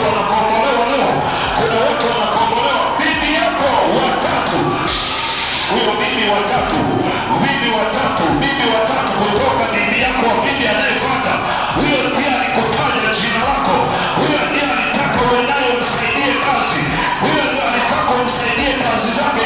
watu wanakombolewa leo. Kuna watu wanakombolewa. Bibi yako watatu, huyo bibi watatu, bibi watatu, bibi watatu kutoka bibi yako wa bibi anayefuata. Huyo ndiye alikutaja jina lako. Huyo ndiye alitaka uwe naye umsaidie kazi. Huyo ndiye alitaka umsaidie kazi zake.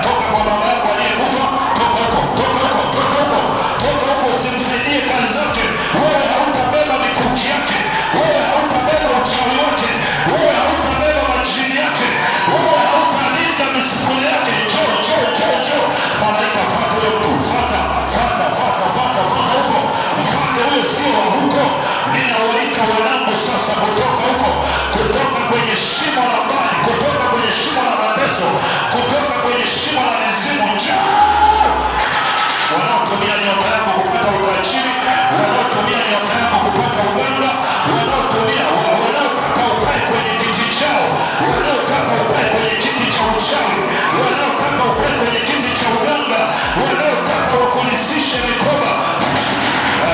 Toka kwa baba yako aliyekufa. Toka huko, toka huko, toka huko, toka huko. Usimsaidie kazi zake. Wewe hautabeba mikuki yake. Wewe hautabeba uchawi wake. Wewe hautabeba majini yake. Wewe hautalinda misukule yake. Njoo, njoo, njoo, njoo. Malaika, fuata huyo mtu. Fuata, fuata, fuata, fuata, fuata huko. Fuata huyo, sio wa huko. Ninawaita wanangu sasa kutoka huko. Kutoka kwenye shimo la mbali. Kutoka kwenye shimo la mateso. Kutoka kwenye shimo la mizimu. Njoo. Wanaotumia nyota yako kupata utajiri, wanaotumia nyota yako kupata uganga, wanaotaka ukae kwenye kiti chao, wanaotaka ukae kwenye kiti cha uchawi, wanaotaka ukae kwenye kiti cha uganga, wanaotaka wakulisishe mikoba.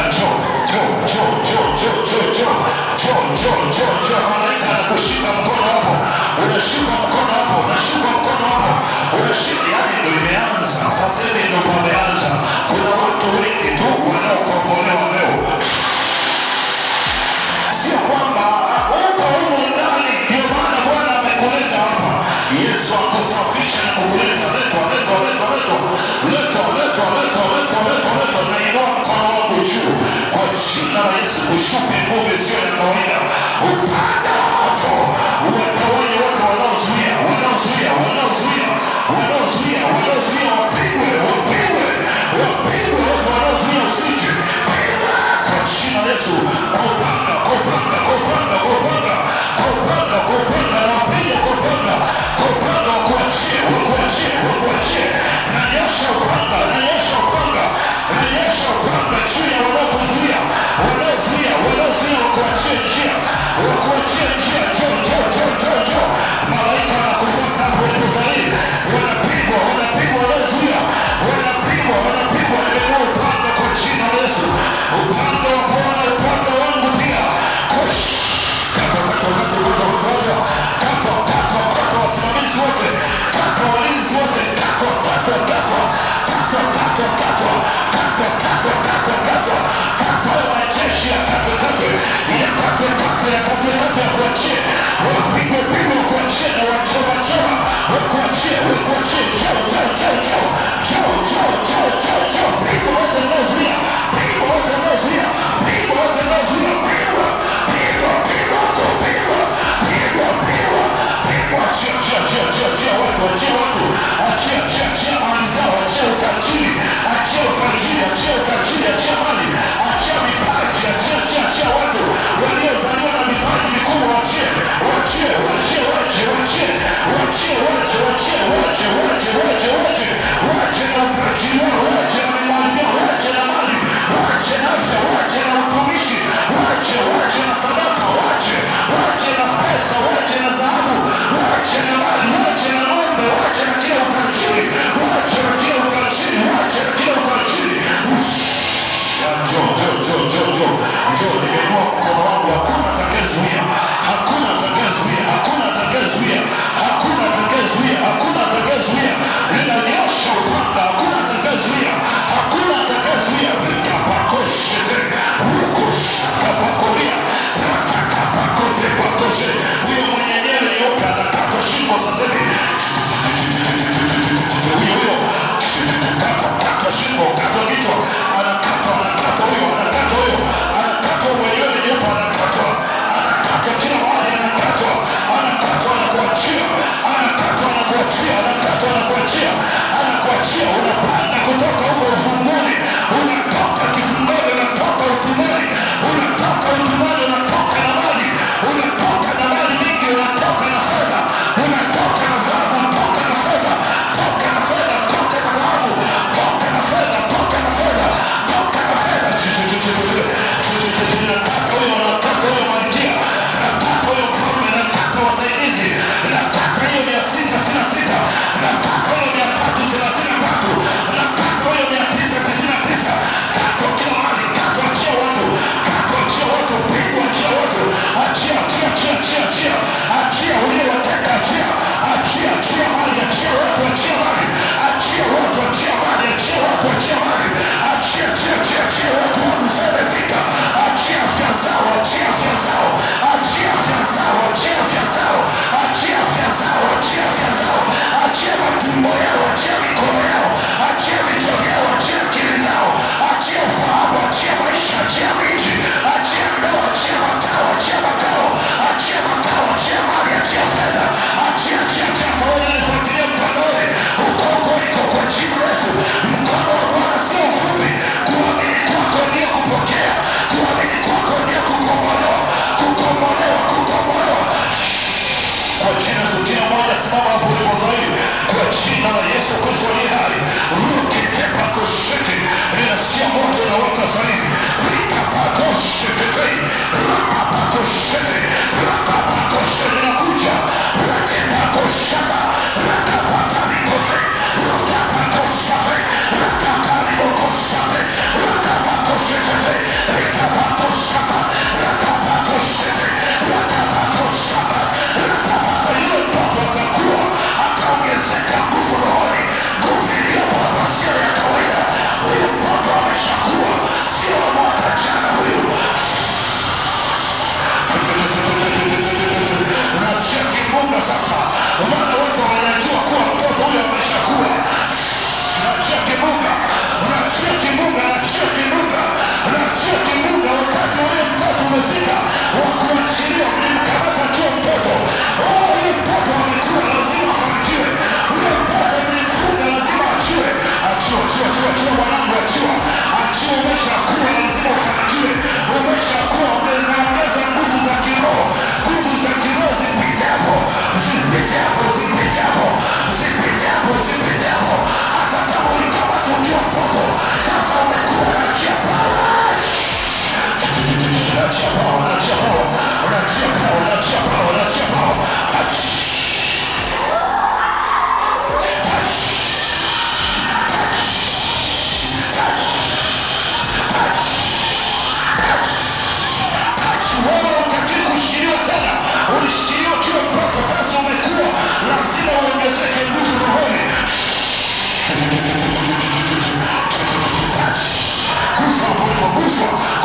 Njoo, njoo, njoo, njoo, njoo, njoo, njoo, njoo, njoo, njoo, njoo. Malaika anakushika mkono hapo, unashika mkono hapo, unashika mkono hapo, unashika. Yani ndio imeanza sasa hivi, ndio pameanza. Kuna watu wengi tu wanaokombolewa leo. Sio kwamba uko huko ndani ndio maana Bwana amekuleta hapa. Yesu akusafisha na kukuleta. Letwa, letwa, letwa, letwa, letwa, letwa, letwa, letwa, letwa, letwa. Nainua mkono wangu juu kwa jina la Yesu, kushuka nguvu sio ya kawaida. Upanga wa moto watawanye wote wanaozuia, wanaozuia, wanaozuia, wanaozuia, wanaozuia, wapigwe, wapigwe, wapigwe wote wanaozuia usije. Kwa jina la Yesu, kupanga, kupanga, kupanga, kupanga, kupanga, kupanga, na wapige kupanga, kupanga, wakuachie, wakuachie, wakuachie. Nanyosha upanga, nanyosha upanga, nanyosha upanga juu ya wanaokuzuia, wanaozuia, wanaozuia, wakuachie njia, wakuachie njia. Njoo, njoo, njoo, njoo, njoo. Malaika wanakufuata hapo ulipozali. Wanapigwa, wanapigwa, wanaozuia, wanapigwa, wanapigwa. Nimeinua upanga kwa jina la Yesu. Upanga wa Bwana, upanga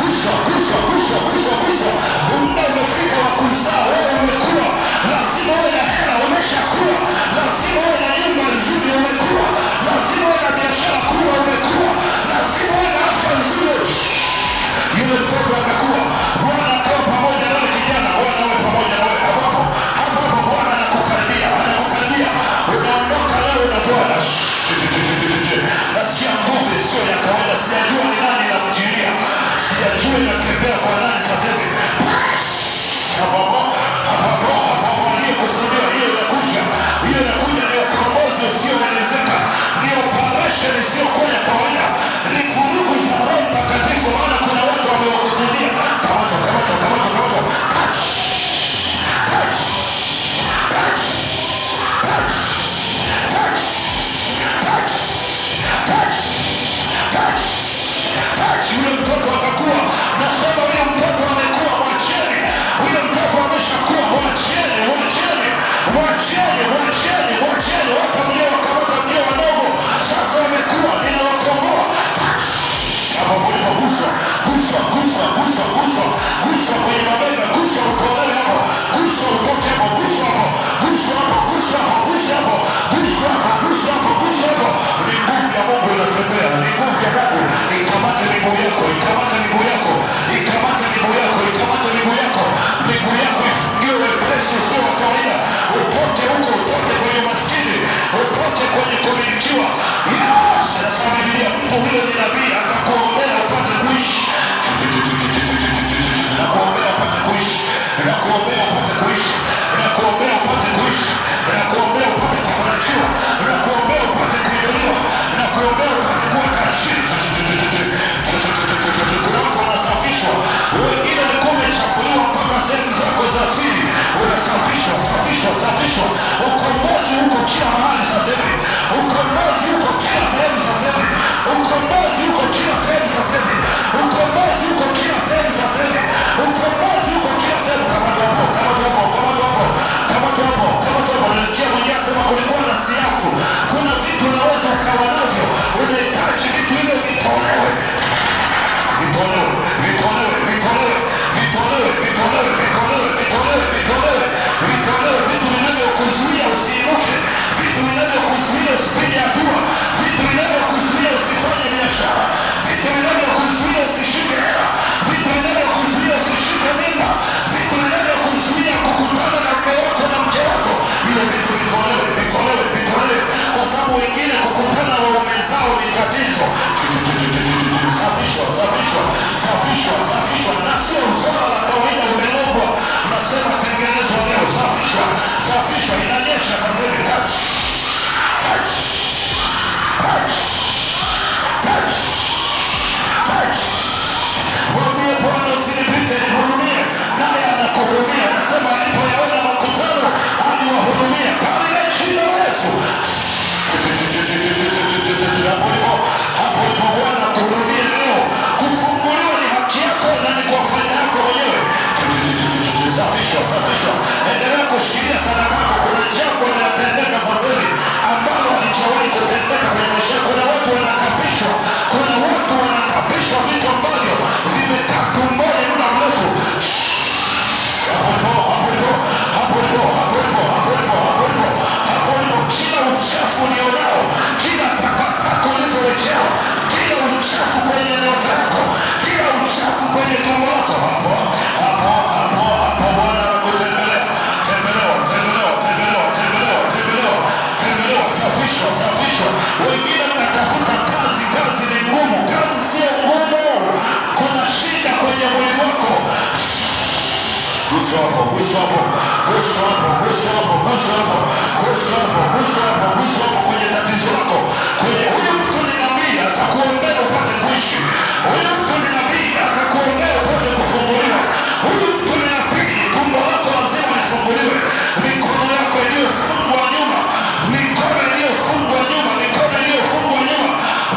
guswa, guswa, guswa, guswa, guswa, guswa. Muda umefika wa kuzaa. Wewe umekuwa, lazima uwe na hela, umeshakuwa. Lazima uwe na nyumba nzuri, umekuwa. Lazima uwe na biashara kubwa, umekuwa. Lazima uwe na afya nzuri. Yule mtoto akakuwa. Bwana akawa pamoja na wewe kijana. Bwana awe pamoja na wewe hapo hapo. Bwana anakukaribia, anakukaribia. Unaondoka leo na Bwana. Nasikia nguvu sio ya kawaida. Sijajua ni nani namjilia. Sijajua inatembea kwa nani sasa hivi. Hapo aliyekusudia hiyo inakuja. Hiyo inakuja ni ukombozi usioelezeka. Ni operation isiyokuwa ya kawaida. Ni vurugu za Roho Mtakatifu, maana kuna watu wamewakusudia. Kamata. Yule mtoto akakuwa. Nasema huyo mtoto amekuwa, mwacheni. Huyo mtoto ameshakuwa, mwacheni. Watu mliowakamata mlio wadogo sasa wamekuwa, ninawakomboa. Hapo ulipoguswa, guswa kwenye mabega, guswa ukomboe hapo, guswa utoke hapo, guswa hapo. Ni nguvu ya Mungu inatembea, ni nguvu ya Mungu. Ikamate miguu yako, miguu yako ifungiwe wepesi usio wa kawaida. Utoke huko, utoke kwenye maskini, utoke kwenye kumilikiwa. Yes, nasema Biblia, mtu huyo ni nabii, atakuombea upate kuishi. Nakuombea upate kuishi, nakuombea upate kufanikiwa, nakuombea upate kuinuliwa, nakuombea upate kuwa tajiri. Kuna watu wanasafishwa, wengine walikuwa wamechafuliwa mpaka sehemu zako za siri. Unasafishwa. Ukombozi huko kila mahali sasa hivi. Ukombozi huko kila sehemu sasa hivi. Ukombozi huko kila sehemu sasa hivi. Nasikia mwenyewe asema kulikuwa na siafu. Kuna vitu unaweza ukawa navyo, unahitaji vitu hivyo vitolewe. Vitu vinavyokuzuia usiinuke, vitu vinavyokuzuia usipige hatua, vitu vinavyokuzuia usifanye biashara, vitu vinavyokuzuia usishike hela, vitu vinavyokuzuia usishike mimba, vitu vinavyokuzuia kukutana na mume wako na mke wako. Hilo vitu vitolewe, kwa sababu wengine kukutana na waume zao ni tatizo. Safishwa, na sio swala la kawaida. Umelogwa, nasema tengenezwa leo. Safishwa, inanyesha sasa hivi. Touch. Mwambie Bwana, usinipite, nihurumie. Naye anakuhurumia. Nasema alipoyaona makutano aliwahurumia. Katika jina la Yesu. Hapo ulipo Bwana akuhurumie leo. Kufunguliwa ni haki yako na ni kwa faida yako mwenyewe. Safishwa. Endelea kushikilia sadaka yako. Kuna jambo linatendeka sasa hivi ambalo halijawahi kutendeka kwenye maisha yako. Kuna watu wanakapishwa vitu ambavyo vimekaa tumboni muda mrefu. Hapo ulipo, kila uchafu ulionao, kila takataka ulizowekewa, kila uchafu kwenye nyota yako, kila uchafu kwenye tumbo lako, hapo Bwana anakutembelea. Tembelewa. Safishwa. Wengine mnatafuta kazi ni ngumu. Kazi sio ngumu, kuna shida kwenye mwili wako. Gusa hapo kwenye tatizo lako. Huyu mtu ni nabii, atakuombea upate kuishi. Huyu mtu ni nabii, atakuombea upate kufunguliwa. Huyu mtu ni nabii, tumbo lako lazima lifunguliwe. Mikono yako iliyofungwa nyuma, mikono iliyofungwa nyuma,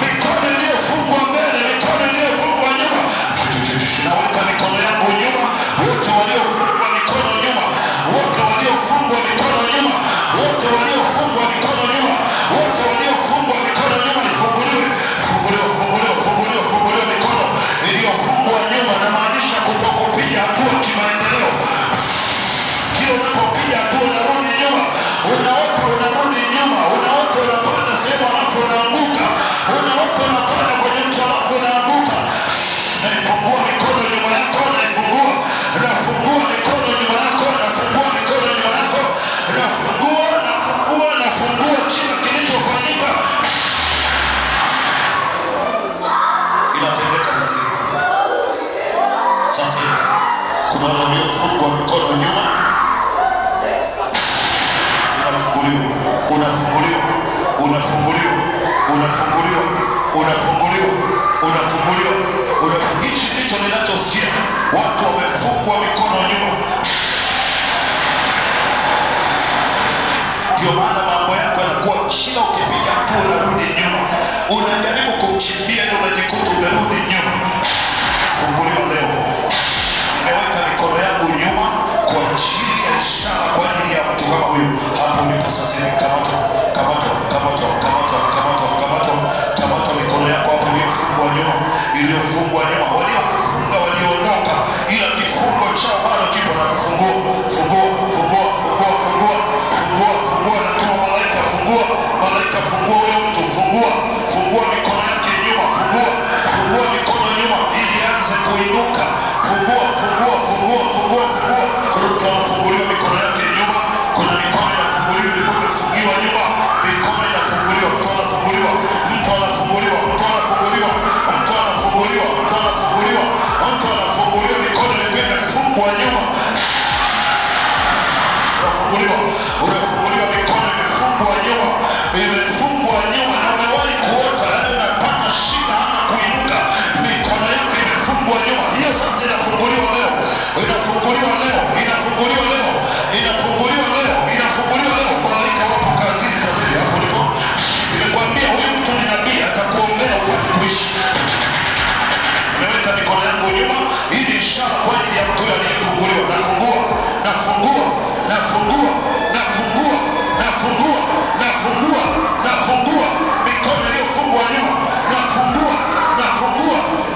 mikono iliyofungwa mbele, mikono iliyofungwa nyuma. Naweka mikono yangu nyuma, wote waliofungwa mikono nyuma, wote waliofungwa mikono nyuma, wote waliofungwa mikono nyuma, wote waliofungwa mikono nyuma, ifunguliwe mikono Sasa kuna waliofungwa mikono nyuma, unafunguliwa, hichi ndicho ninachosikia. Watu wamefungwa mikono nyuma. Ndio maana mambo yako yanakuwa kila ukipiga hatua unarudi nyuma. Unajaribu kukimbia na unajikuta umerudi nyuma. Funguliwa leo. Nimeweka mikono yangu nyuma kwa ajili ya ishara, kwa ajili ya mtu kama huyu. Hapo ulipo sasa hivi, kamata mikono yako hapo iliyofungwa nyuma, waliokufunga waliondoka, ila kifungo chao bado kipo na kufungua. Natuma malaika, fungua huyo mtu, fungua mikono yake nyuma, fungua mikono nyuma ili aanze kuinuka. Fungua. Kuna mtu anafunguliwa mikono yake nyuma, kuna mikono inafunguliwa, ilikuwa imefungiwa nyuma, mikono inafunguliwa, mtu anafunguliwa, mikono ilikuwa imefungwa nyuma. Unafunguliwa, mikono imefungwa nyuma, na umewahi kuota yaani unapata shida hata kuinuka, mikono yako imefungwa nyuma. Hiyo sasa inafunguliwa leo. Malaika wapo kazini sasa hivi. Hapo ndipo nimekwambia huyu mtu ni nabii, atakuombea upate kuishi. Nimeweka mikono yangu nyuma, hii ni ishara kwa ajili ya mtu aliyefunguliwa. Nafungua mikono iliyofungwa nyuma, nafungua.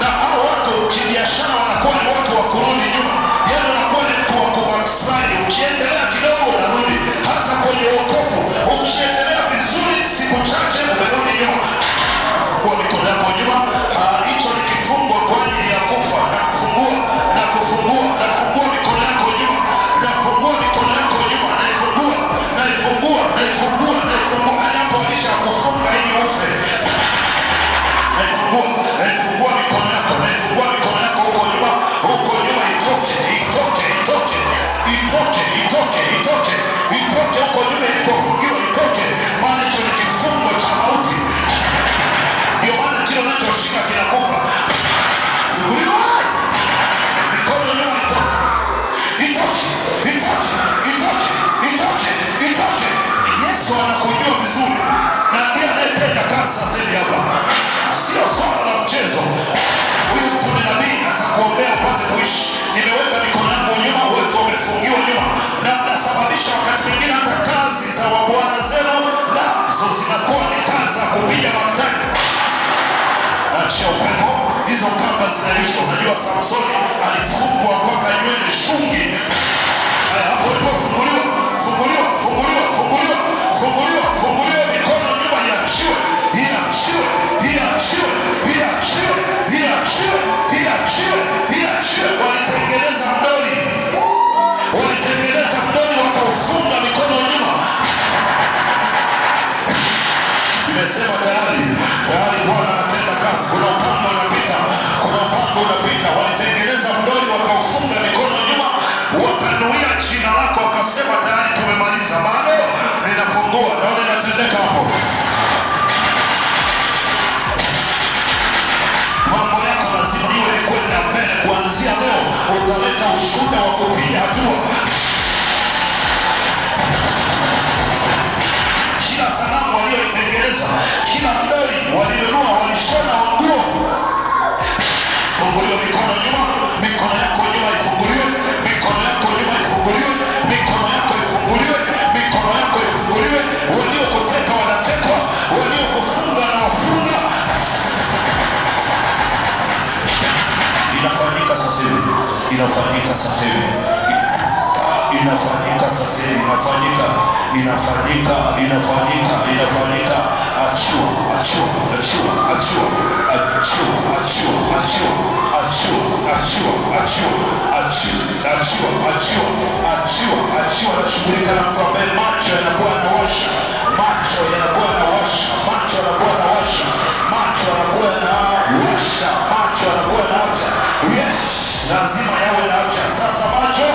Na hao watu kibiashara wanakuwa ni watu wa kurudi nyuma, yaani wanakuwa ni mtu wa kubackslide. Ukiendelea kidogo unarudi, hata kwenye wokovu ukiendelea vizuri, siku chache umerudi nyuma. Nafungua mikono yako nyuma. Hicho ni kifungo kwa ajili ya kufa. Nafungua mikono yako nyuma, naifungua. Hapo alishakufunga ili ufe. Naifungua mikono yako huko nyuma, itoke huko nyuma ilipofungiwa, itoke. Maana hicho ni kifungo cha mauti. Ndio maana kile unachoshika kinakufa. Funguliwa mikono nyuma, itoke. Yesu anakujua vizuri, na ndiye anayetenda kazi sasa hivi hapa. Sio swala la mchezo. Huyu mtu ni nabii, atakuombea upate kuishi. Nimeweka mikono yangu nyuma, wetu wamefungiwa nyuma, na mnasababisha wakati mwingine hata kazi za wabwana zenu nazo zinakuwa ni kazi za kupiga maktani. Achia upepo, hizo kamba zinaisha. Unajua Samsoni alifungwa mpaka nywele shungi. Hapo ndipo funguliwa. Mikono nyuma iachiwe. Walitengeneza mdoli wakaufunga mikono nyuma. Nimesema tayari Bwana anatenda kazi. Kuna upanga unapita. Walitengeneza mdoli wakaufunga mikono nyuma, wakanuia jina lako, wakasema tayari tumemaliza. Bado ninafungua, naona inatendeka hapo. Mambo yako lazima iwe ni kwenda mbele. Kuanzia leo utaleta ushuhuda wa kupiga hatua. Kila sanamu walioitengeneza, kila mdoli walinunua, walishona nguo. Funguliwa mikono nyuma, mikono yako nyuma ifunguliwe, waliokuteka wanatekwa, waliokufunga na wafunga. Inafanyika sasa hivi. Achiwa. Nashughulika na mtu ambaye macho yanakuwa yanawasha, macho yanakuwa na afya. Yes. lazima yawe na afya. Sasa macho,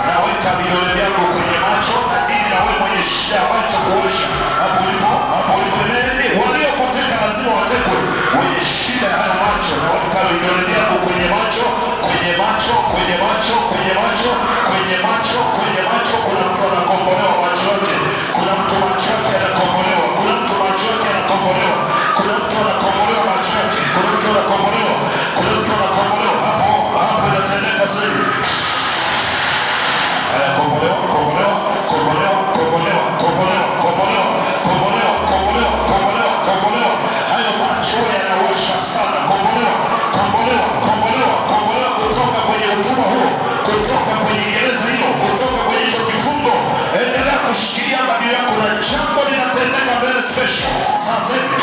naweka vidole vyangu kwenye macho na dini na wewe mwenye shida ya macho kuosha hapo ulipo nene waliokuteka lazima watekwe. Wenye shida ya haya macho, naweka vidole vyangu kwenye macho, kwenye macho, kwenye macho, kwenye macho, kwenye macho, kwenye macho. Kuna mtu anakombolewa macho yake, kuna mtu macho yake anakombolewa, kuna mtu macho yake anakombolewa, kuna mtu anakombolewa macho yake, kuna mtu anakombolewa, kuna mtu anakombolewa. Hapo inatendeka sasa. Haya, kombolewa, kombolewa, kombolewa, kombolewa, kombolewa, kombolewa, kombolewa, kombolewa, kombolewa, kombolewa. Hayo macho yanaosha sana. Kombolewa, kombolewa, kombolewa, kombolewa kutoka kwenye utumwa huo, kutoka kwenye gereza hilo, kutoka kwenye hicho kifungo. Endelea kushikilia dhabihu yako na jambo linatendeka mbele special. Sasa hivi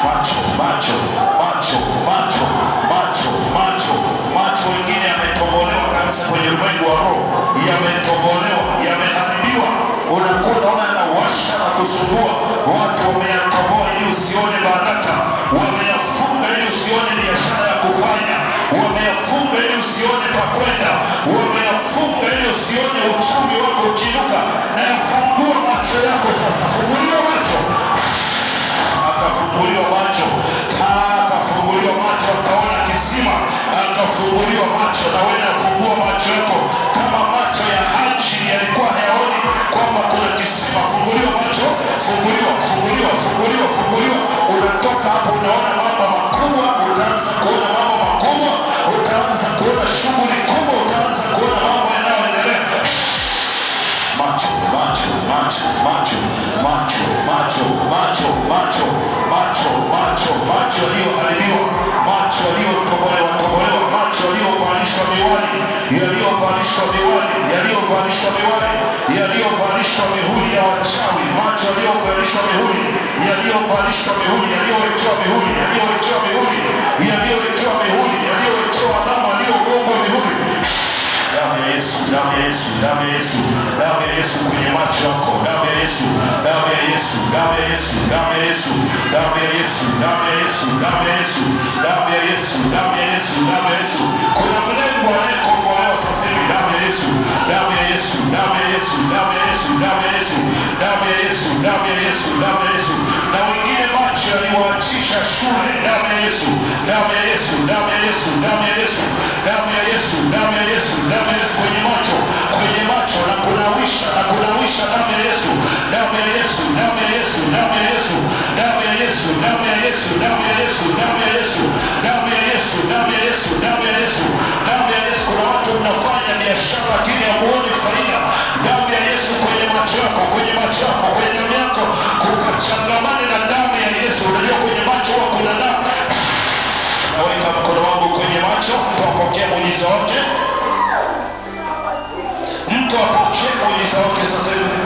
macho, macho, macho, macho, macho, macho, macho. Wengine yametobolewa kabisa kwenye ulimwengu wa roho, yametobolewa, yameharibiwa. Unakuwa unaona yanawasha na kusumbua watu. Wameyatoboa ili usione baraka, wameyafunga ili usione biashara ya kufanya, wameyafunga ili usione pa kwenda, wameyafunga ili usione uchumi wako ukiinuka. Na yafungua macho yako sasa. Funguliwa macho, akafunguliwa macho, akafunguliwa macho, akaona kisima, akafunguliwa macho. Na wewe nafungua macho yako. Kama macho ya Haji yalikuwa hayaoni kwamba kuna kisima, funguliwa macho, funguliwa, funguliwa, funguliwa, funguliwa. Unatoka hapo unaona mambo makubwa, utaanza kuona mambo makubwa, utaanza kuona shughuli kubwa, utaanza kuona mambo yanayoendelea. Macho, macho, macho, macho, macho, macho, macho, macho, macho, macho, macho yaliyoharibiwa, macho yaliyotobolewa, macho yaliyovalishwa miwani, yaliyovalishwa miwani, yaliyovalishwa miwani, yaliyovalishwa mihuri ya wachawi, macho yaliyovalishwa mihuri, yaliyovalishwa mihuri, yaliyowekewa mihuri, yaliyowekewa mihuri, yaliyowekewa mihuri, yaliyowekewa alama, yaliyogongwa mihuri. Damu ya Yesu, damu ya Yesu, damu ya Yesu, damu ya Yesu kwenye macho yako, damu ya Yesu, damu ya Yesu, damu ya Yesu, damu ya Yesu, damu ya Yesu, damu ya Yesu, damu ya Yesu, damu ya Yesu, damu ya Yesu, damu ya Yesu. Kuna mlengo anayekombolewa sasa hivi. Damu ya Yesu, damu ya Yesu, damu ya Yesu, damu ya Yesu, damu ya Yesu, damu ya Yesu, damu ya Yesu, damu ya Yesu. Na wengine macho yaliwaachisha shule. Damu ya Yesu, damu ya Yesu, damu ya Yesu, damu ya Yesu, damu ya Yesu, damu ya Yesu, damu ya Yesu kwenye macho, kwenye macho, na kunawisha, na kunawisha. Damu ya Yesu, damu ya Yesu, damu ya Yesu, damu ya Yesu, damu ya Yesu, damu ya Yesu, damu ya Yesu, damu ya Yesu, damu ya Yesu, damu ya Yesu, damu ya Yesu, damu ya Yesu. Kuna watu mnafanya biashara lakini hamuoni faida. Damu ya Yesu kwenye macho yako, kwenye macho yako, kwenye damu yako, kukachangamane na damu ya Yesu. Unajua kwenye macho huwa kuna damu. Naweka mkono wangu kwenye macho, mtu apokee muujiza wake. Mtu apokee muujiza wake sasa hivi.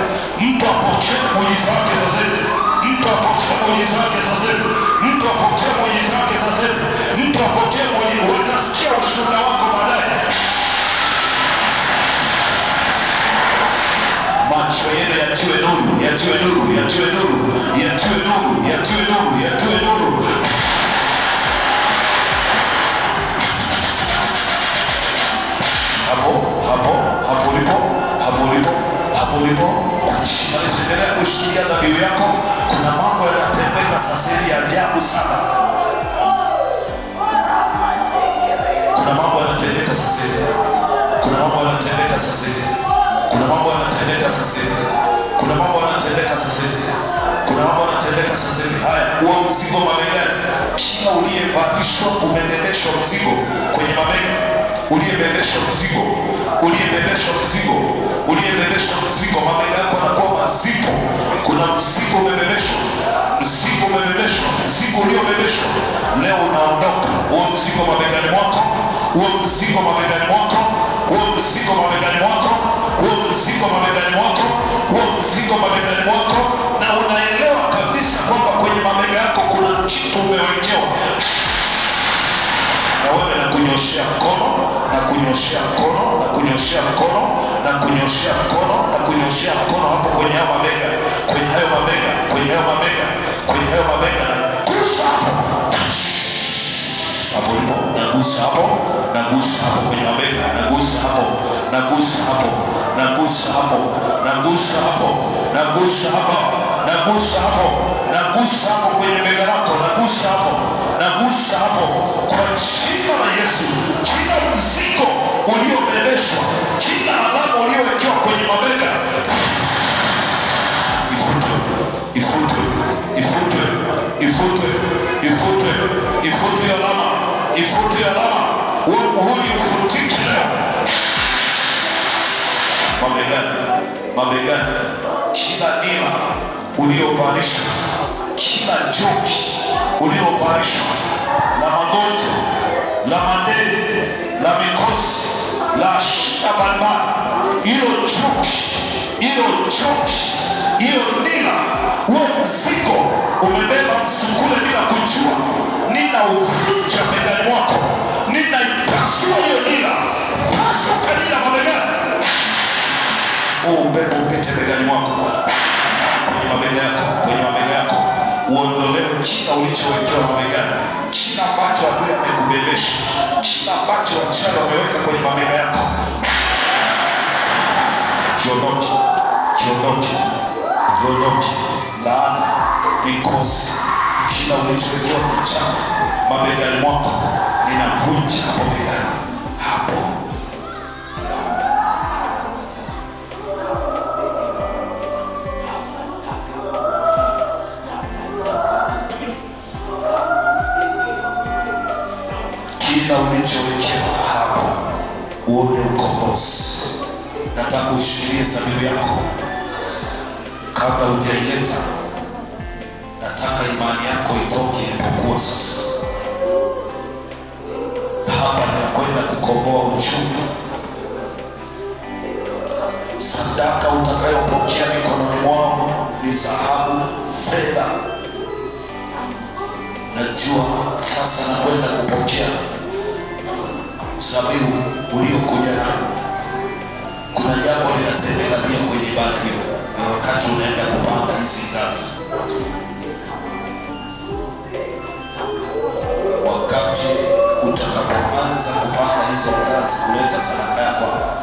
Mtu apokee muujiza wake sasa hivi. Mtu apokee muujiza wake sasa hivi. Mtu apokee muujiza wake sasa hivi. Mtu apokee muujiza. Utasikia ushuhuda wako baadaye. Macho yenu yatiwe nuru, yatiwe nuru, yatiwe nuru, yatiwe nuru, yatiwe nuru, yatiwe nuru. Hapo, hapo, hapo ulipo, hapo ulipo, hapo ulipo. Endelea kushikilia dhabihu yako. Kuna mambo yanatendeka sasa hivi ya ajabu sana. Kuna mambo yanatendeka sasa hivi. Kuna mambo yanatendeka sasa hivi. Kuna mambo yanatendeka sasa hivi. Kuna mambo yanatendeka sasa hivi. Kuna mambo yanatendeka sasa hivi. Haya, huo mzigo mabegani. Kila uliyevalishwa umebebeshwa mzigo kwenye mabega. Uliyebebeshwa mzigo, uliyebebeshwa mzigo, uliyebebeshwa mzigo, mabega yako yanakuwa mazito. Kuna mzigo umebebeshwa, mzigo umebebeshwa, mzigo uliobebeshwa. Leo unaondoka huo mzigo mabegani mwako, huo mzigo mabegani mwako, huo mzigo mabegani mwako, huo mzigo mabegani mwako, huo mzigo mabegani mwako. Na unaelewa kabisa kwamba kwenye mabega yako kuna kitu umewekewa. Na wewe na kunyoshea mkono, na kunyoshea mkono, na kunyoshea mkono, na kunyoshea mkono, na kunyoshea mkono hapo kwenye hayo mabega, kwenye hayo mabega, kwenye hayo mabega, kwenye hayo mabega. Na nagusa hapo. Hapo lipo, nagusa hapo, nagusa hapo kwenye mabega, nagusa hapo, nagusa hapo, nagusa hapo, nagusa hapo, nagusa hapo, nagusa hapo, nagusa hapo kwenye bega lako, nagusa hapo, nagusa hapo kwa jina la Yesu. Kila mzigo uliobebeshwa, kila alama uliowekewa kwenye mabega, ifute, ifute, ifute, ifute, ifute, ifute alama, ifute alama. Huo muhuri ufutike leo. Mabegani, mabegani, kila nila uliovalishwa, kila joki uliovalishwa la magonjwa, la madeni, la mikosi, la shida mbalimbali, hilo joki, hiyo nila, huo mzigo umebeba msukule bila kujua, nina uvunja begani mwako, nina ipasua hiyo nila, pasuka nila mabegani. Upepo upite begani mwako, kwenye mabega yako, kwenye mabega yako, uondolewe kila ulichowekewa mabegani, kila ambacho adui amekubebesha, kila ambacho wachawi wameweka kwenye mabega yako. Kiondoke, kiondoke, kiondoke, laana, mikosi, kila ulichowekewa kichafu mabegani mwako, ninavunja hapo begani, hapo. Kila ulichowekewa hapo, uone ukombozi. Nataka ushikilie dhamiri yako kabla hujaileta. Nataka imani yako itoke ilipokuwa sasa. Hapa ninakwenda kukomboa uchumi. Sadaka utakayopokea mikononi mwao ni dhahabu, fedha. Najua sasa nakwenda kupokea zabibu uliokuja nayo. Kuna jambo linatendeka pia kwenye ibada hiyo, wakati unaenda kupanda hizi ngazi. Wakati utakapoanza kupanda hizo ngazi kuleta sadaka yako hapa,